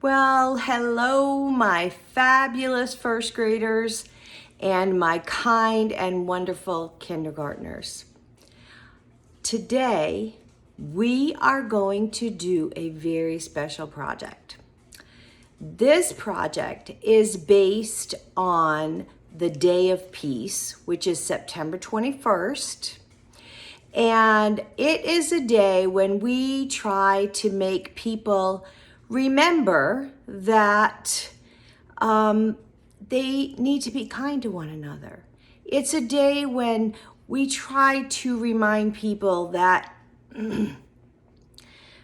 Well, hello, my fabulous first graders and my kind and wonderful kindergartners. Today, we are going to do a very special project. This project is based on the Day of Peace, which is September 21st. And it is a day when we try to make people remember that they need to be kind to one another. It's a day when we try to remind people that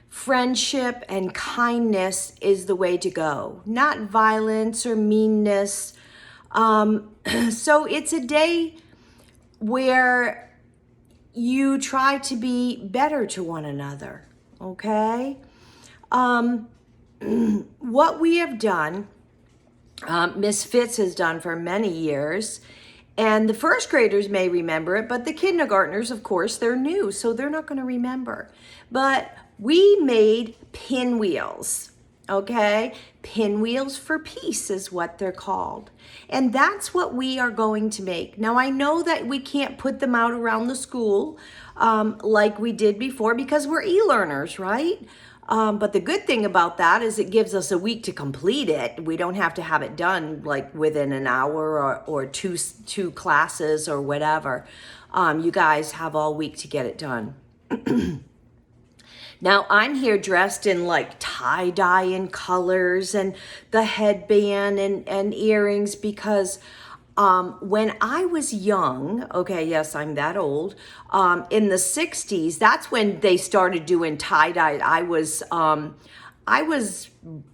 friendship and kindness is the way to go, not violence or meanness. So it's a day where you try to be better to one another, okay? What we have done, Miss Fitz has done for many years, and the first graders may remember it, but the kindergartners, of course, they're new, so they're not going to remember. But we made pinwheels, okay? Pinwheels for peace is what they're called. And that's what we are going to make. Now, I know that we can't put them out around the school like we did before because we're e-learners, right? But the good thing about that is it gives us a week to complete it. We don't have to have it done like within an hour or two classes or whatever. You guys have all week to get it done. Now I'm here dressed in like tie-dye and colors and the headband and earrings because when I was young, okay, yes, I'm that old, in the 60s, that's when they started doing tie-dye. I was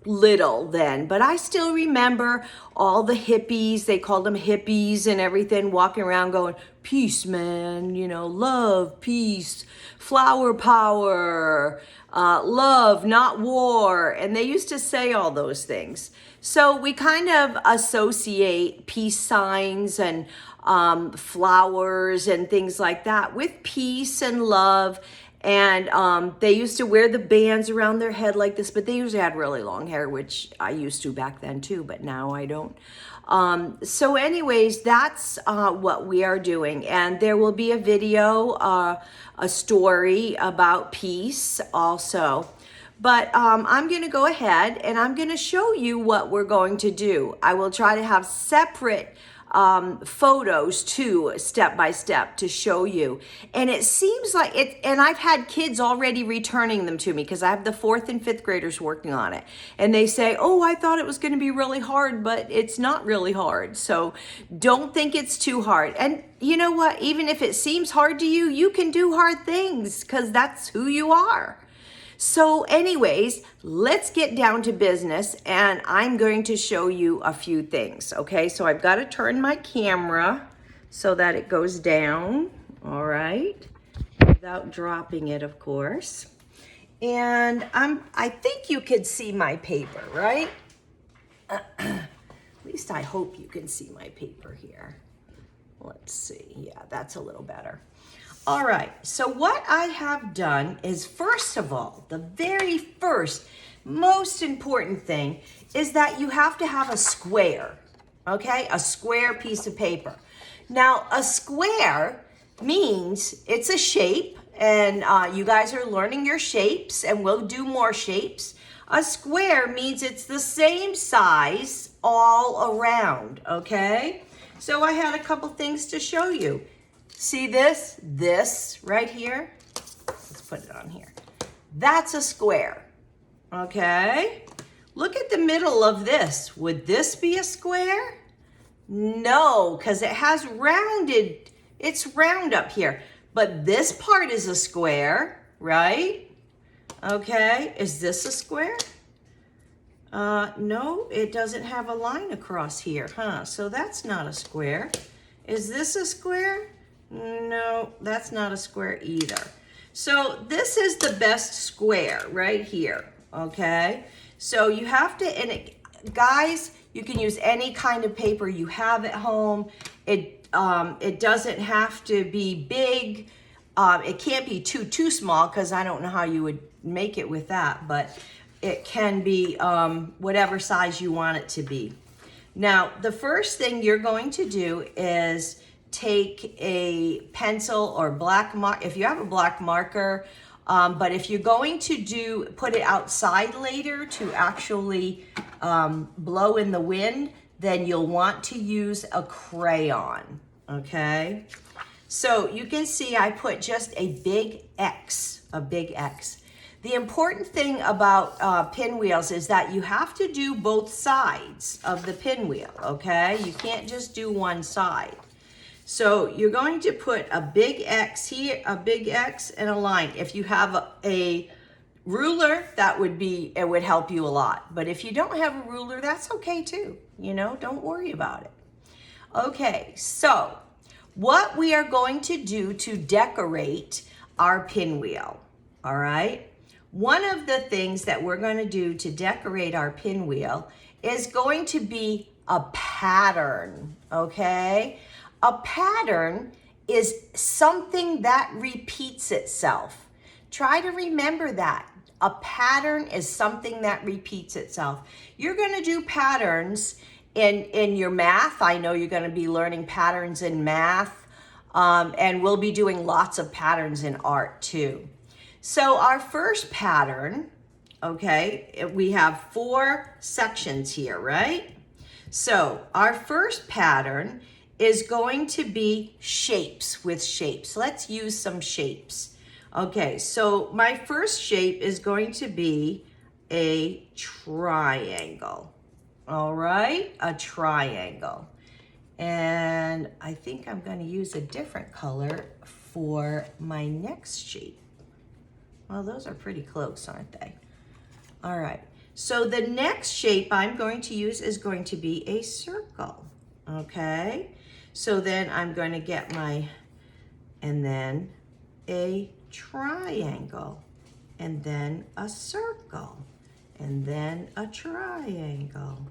little then, but I still remember all the hippies, they called them hippies and everything, walking around going, peace, man, love, peace, flower power, love, not war. And they used to say all those things. So we kind of associate peace signs and flowers and things like that with peace and love. And they used to wear the bands around their head like this, but they usually had really long hair, which I used to back then too, but now I don't. So anyways, that's what we are doing. And there will be a video, a story about peace also. But I'm going to go ahead and I'm going to show you what we're going to do. I will try to have separate photos too, step by step, to show you. And it seems like it, and I've had kids already returning them to me because I have the 4th and 5th graders working on it. And they say, oh, I thought it was going to be really hard, but it's not really hard. So don't think it's too hard. And you know what? Even if it seems hard to you, you can do hard things because that's who you are. So anyways, let's get down to business and I'm going to show you a few things, okay? So I've got to turn my camera so that it goes down, all right? Without dropping it, of course. And I think you could see my paper, right? At least I hope you can see my paper here. Let's see, yeah, that's a little better. All right, so what I have done is, first of all, the very first, most important thing is that you have to have a square, okay? A square piece of paper. Now, a square means it's a shape, and you guys are learning your shapes, and we'll do more shapes. A square means it's the same size all around, okay? So I had a couple things to show you. See this? This right here? Let's put it on here. That's a square, okay? Look at the middle of this. Would this be a square? No, because it has rounded, it's round up here. But this part is a square, right? Okay, is this a square? No, it doesn't have a line across here, huh? So that's not a square. Is this a square? No, that's not a square either. So this is the best square right here, okay? So you have to, and guys, you can use any kind of paper you have at home. It doesn't have to be big. It can't be too small because I don't know how you would make it with that, but it can be whatever size you want it to be. Now, the first thing you're going to do is take a pencil or black mark, if you have a black marker, but if you're going to put it outside later to actually blow in the wind, then you'll want to use a crayon, okay? So you can see I put just a big X, a big X. The important thing about pinwheels is that you have to do both sides of the pinwheel, okay? You can't just do one side. So you're going to put a big X here, a big X and a line. If you have a ruler, it would help you a lot. But if you don't have a ruler, that's okay too. You know, don't worry about it. Okay, so what we are going to do to decorate our pinwheel, all right? One of the things that we're going to do to decorate our pinwheel is going to be a pattern, okay? A pattern is something that repeats itself. Try to remember that. A pattern is something that repeats itself. You're going to do patterns in your math. I know you're going to be learning patterns in math, and we'll be doing lots of patterns in art too. So our first pattern, okay, we have 4 sections here, right? So our first pattern is going to be shapes with shapes. Let's use some shapes. Okay, so my first shape is going to be a triangle. All right, a triangle. And I think I'm going to use a different color for my next shape. Well, those are pretty close, aren't they? All right, so the next shape I'm going to use is going to be a circle, okay? So then I'm going to get and then a triangle, and then a circle, and then a triangle,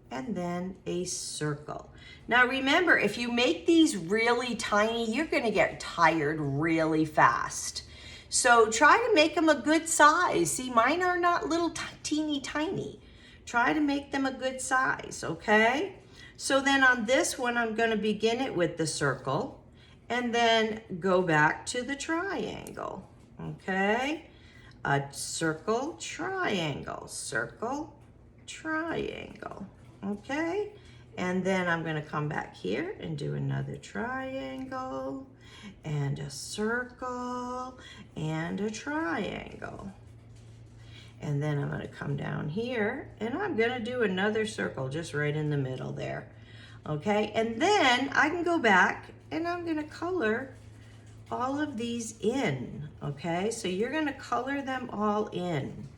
and then a circle. Now remember, if you make these really tiny, you're going to get tired really fast. So try to make them a good size. See, mine are not little teeny tiny. Try to make them a good size, okay? So then on this one, I'm going to begin it with the circle and then go back to the triangle, okay? A circle, triangle, circle, triangle, okay? And then I'm going to come back here and do another triangle and a circle and a triangle. And then I'm going to come down here and I'm going to do another circle just right in the middle there. Okay, and then I can go back and I'm going to color all of these in. Okay, so you're going to color them all in.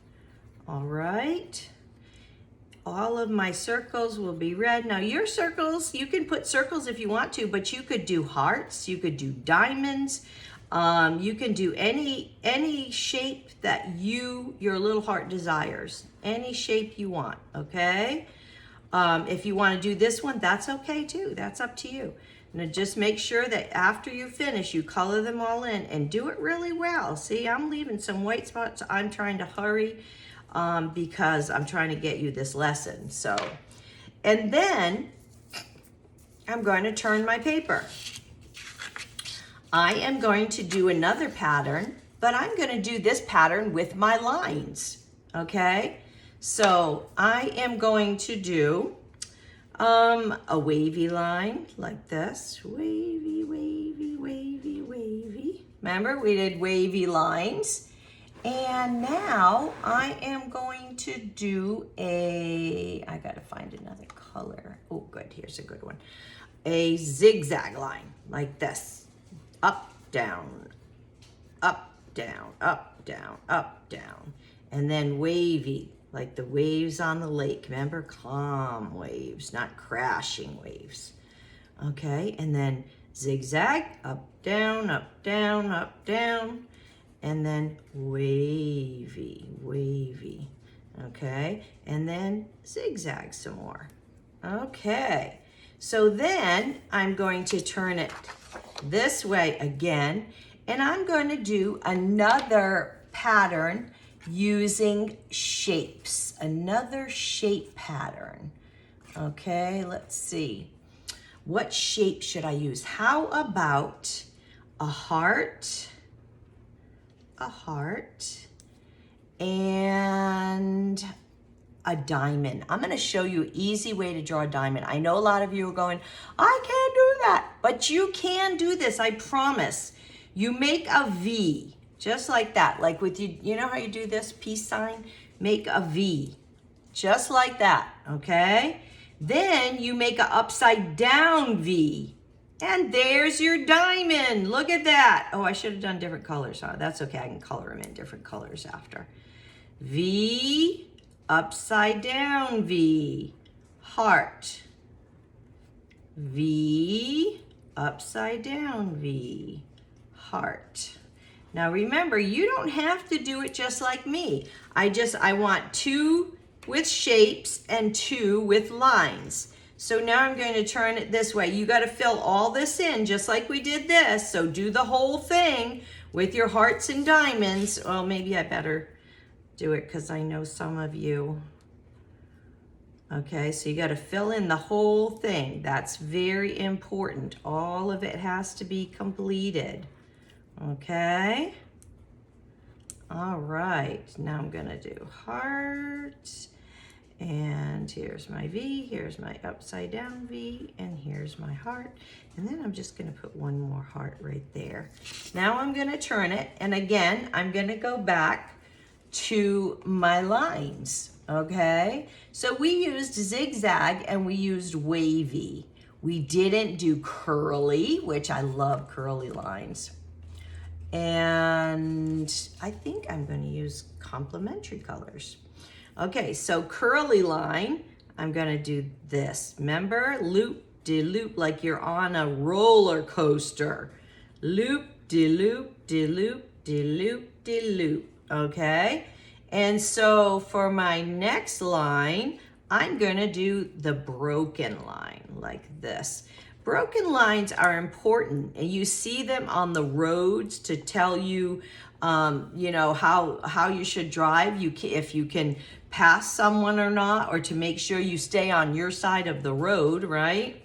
All right. All of my circles will be red. Now your circles, you can put circles if you want to, but you could do hearts, you could do diamonds, you can do any shape that your little heart desires, any shape you want, okay? If you want to do this one, that's okay too, that's up to you. Now just make sure that after you finish, you color them all in and do it really well. See, I'm leaving some white spots. I'm trying to hurry because I'm trying to get you this lesson. So, and then I'm going to turn my paper. I am going to do another pattern, but I'm going to do this pattern with my lines, okay? So I am going to do a wavy line like this. Wavy, wavy, wavy, wavy. Remember, we did wavy lines. And now I am going to do I gotta find another color. Oh, good, here's a good one. A zigzag line like this. Up, down, up, down, up, down, up, down. And then wavy, like the waves on the lake. Remember, calm waves, not crashing waves. Okay, and then zigzag, up, down, up, down, up, down. And then wavy, wavy, okay? And then zigzag some more. Okay, so then I'm going to turn it this way again, and I'm going to do another pattern using shapes, another shape pattern. Okay, let's see. What shape should I use? How about a heart, and a diamond? I'm gonna show you an easy way to draw a diamond. I know a lot of you are going, I can't do that, but you can do this, I promise. You make a V, just like that. Like with you know how you do this peace sign? Make a V, just like that, okay? Then you make an upside down V, and there's your diamond. Look at that. Oh, I should have done different colors, huh? That's okay, I can color them in different colors after. V, upside down V, heart. V, upside down V, heart. Now remember, you don't have to do it just like me. I want 2 with shapes and 2 with lines. So now I'm going to turn it this way. You got to fill all this in just like we did this. So do the whole thing with your hearts and diamonds. Well, maybe I better do it because I know some of you. Okay, so you got to fill in the whole thing. That's very important. All of it has to be completed. Okay. All right, now I'm gonna do heart, and here's my V, here's my upside down V, and here's my heart. And then I'm just gonna put one more heart right there. Now I'm gonna turn it, and again, I'm gonna go back to my lines, okay? So we used zigzag and we used wavy. We didn't do curly, which I love curly lines. And I think I'm going to use complementary colors. Okay, so curly line, I'm going to do this. Remember, loop-de-loop, like you're on a roller coaster. Loop-de-loop, de-loop, de-loop, de-loop, okay? And so for my next line, I'm going to do the broken line like this. Broken lines are important, and you see them on the roads to tell you, you know, how you should drive. If you can pass someone or not, or to make sure you stay on your side of the road, right?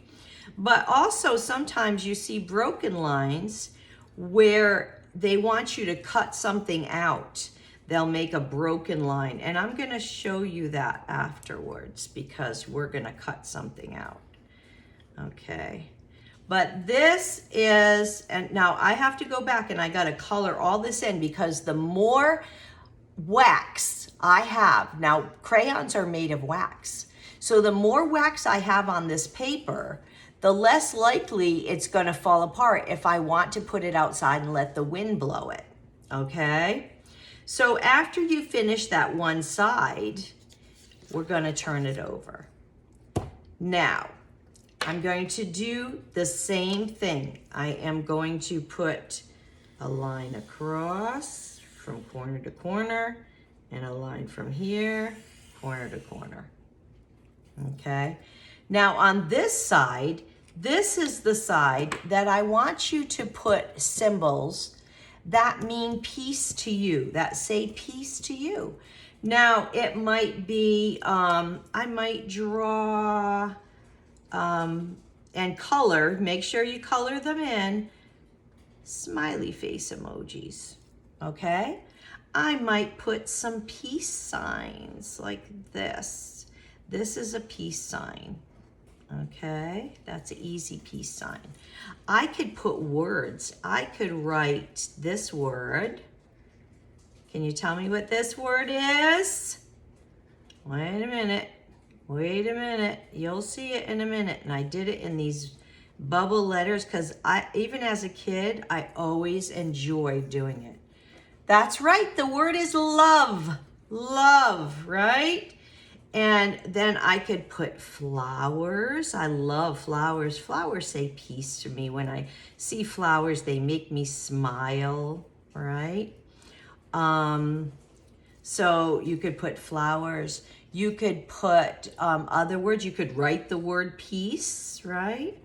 But also sometimes you see broken lines where they want you to cut something out. They'll make a broken line, and I'm going to show you that afterwards because we're going to cut something out. Okay, but this is, and now I have to go back and I got to color all this in because the more wax I have, now crayons are made of wax. So the more wax I have on this paper, the less likely it's going to fall apart if I want to put it outside and let the wind blow it. Okay, so after you finish that one side, we're going to turn it over. Now, I'm going to do the same thing. I am going to put a line across from corner to corner and a line from here, corner to corner. Okay. Now on this side, this is the side that I want you to put symbols that mean peace to you, that say peace to you. Now it might be, I might draw, and color, make sure you color them in, smiley face emojis, okay? I might put some peace signs like this. This is a peace sign, okay? That's an easy peace sign. I could put words. I could write this word. Can you tell me what this word is? Wait a minute. Wait a minute, you'll see it in a minute. And I did it in these bubble letters because even as a kid, I always enjoyed doing it. That's right, the word is love. Love, right? And then I could put flowers. I love flowers. Flowers say peace to me. When I see flowers, they make me smile, right? So you could put flowers. You could put other words. You could write the word peace, right?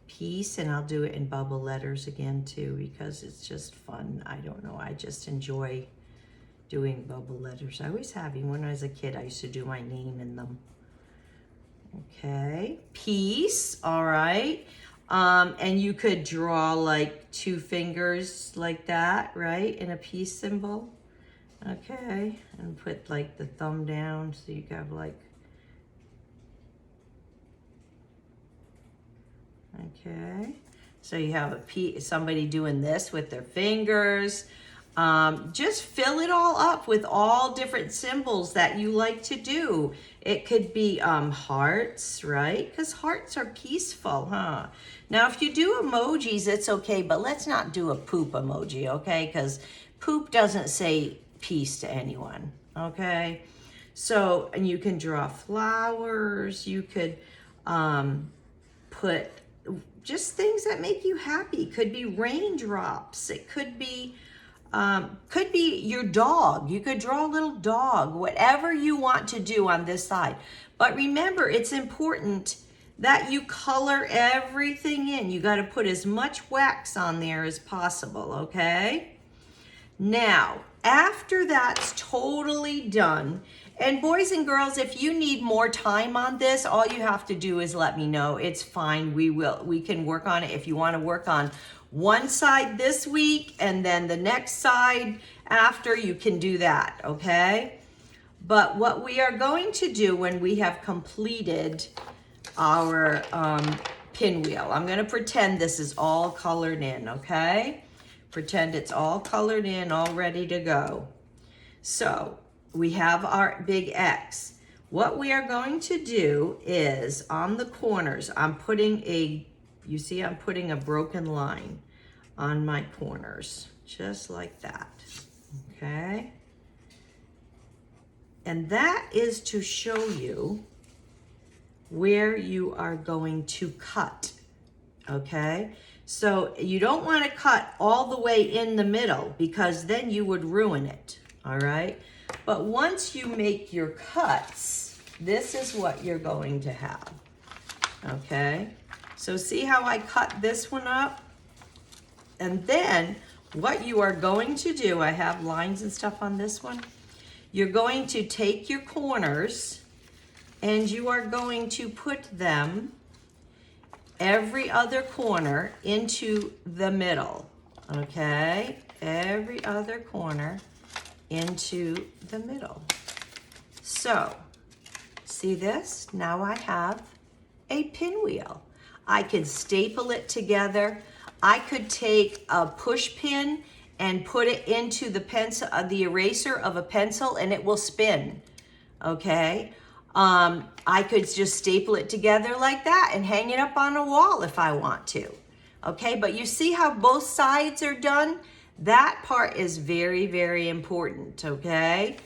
Peace, and I'll do it in bubble letters again too because it's just fun. I don't know, I just enjoy doing bubble letters. I always have, even when I was a kid, I used to do my name in them. Okay, peace, all right. And you could draw like 2 fingers like that, right, in a peace symbol. Okay, and put like the thumb down so you have like, okay. So you have somebody doing this with their fingers. Just fill it all up with all different symbols that you like to do. It could be hearts, right? Because hearts are peaceful, huh? Now, if you do emojis, it's okay, but let's not do a poop emoji, okay? Because poop doesn't say peace to anyone, okay? So, and you can draw flowers. You could put just things that make you happy. Could be raindrops. It could be your dog. You could draw a little dog, whatever you want to do on this side. But remember, it's important that you color everything in. You got to put as much wax on there as possible, okay? Now, after that's totally done, and boys and girls, if you need more time on this, all you have to do is let me know. It's fine. We can work on it. If you want to work on one side this week and then the next side after, you can do that, okay? But what we are going to do when we have completed our pinwheel, I'm going to pretend this is all colored in, okay? Pretend it's all colored in, all ready to go. So we have our big X. What we are going to do is on the corners, I'm putting a broken line on my corners, just like that, okay? And that is to show you where you are going to cut, okay? So you don't want to cut all the way in the middle because then you would ruin it, all right? But once you make your cuts, this is what you're going to have, okay? So see how I cut this one up? And then what you are going to do, I have lines and stuff on this one. You're going to take your corners and you are going to put them every other corner into the middle, okay? Every other corner into the middle. So, see this? Now I have a pinwheel. I could staple it together. I could take a push pin and put it into the pencil, the eraser of a pencil, and it will spin, okay? I could just staple it together like that and hang it up on a wall if I want to, okay? But you see how both sides are done? That part is very, very important, okay?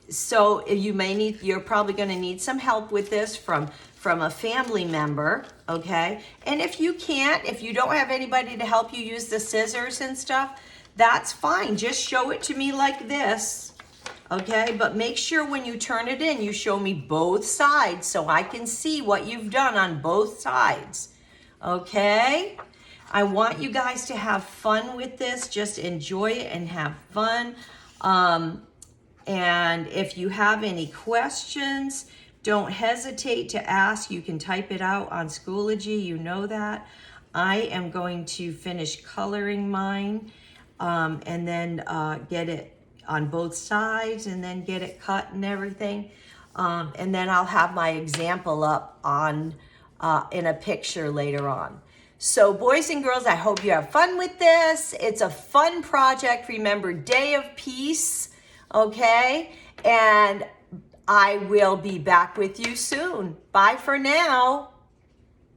So you're probably gonna need some help with this from a family member, okay? And if you don't have anybody to help you use the scissors and stuff, that's fine. Just show it to me like this, okay? But make sure when you turn it in, you show me both sides so I can see what you've done on both sides, okay? I want you guys to have fun with this. Just enjoy it and have fun. And if you have any questions, don't hesitate to ask. You can type it out on Schoology, you know that. I am going to finish coloring mine and then get it on both sides and then get it cut and everything. And then I'll have my example up on in a picture later on. So boys and girls, I hope you have fun with this. It's a fun project. Remember, Day of Peace, okay? And I will be back with you soon. Bye for now.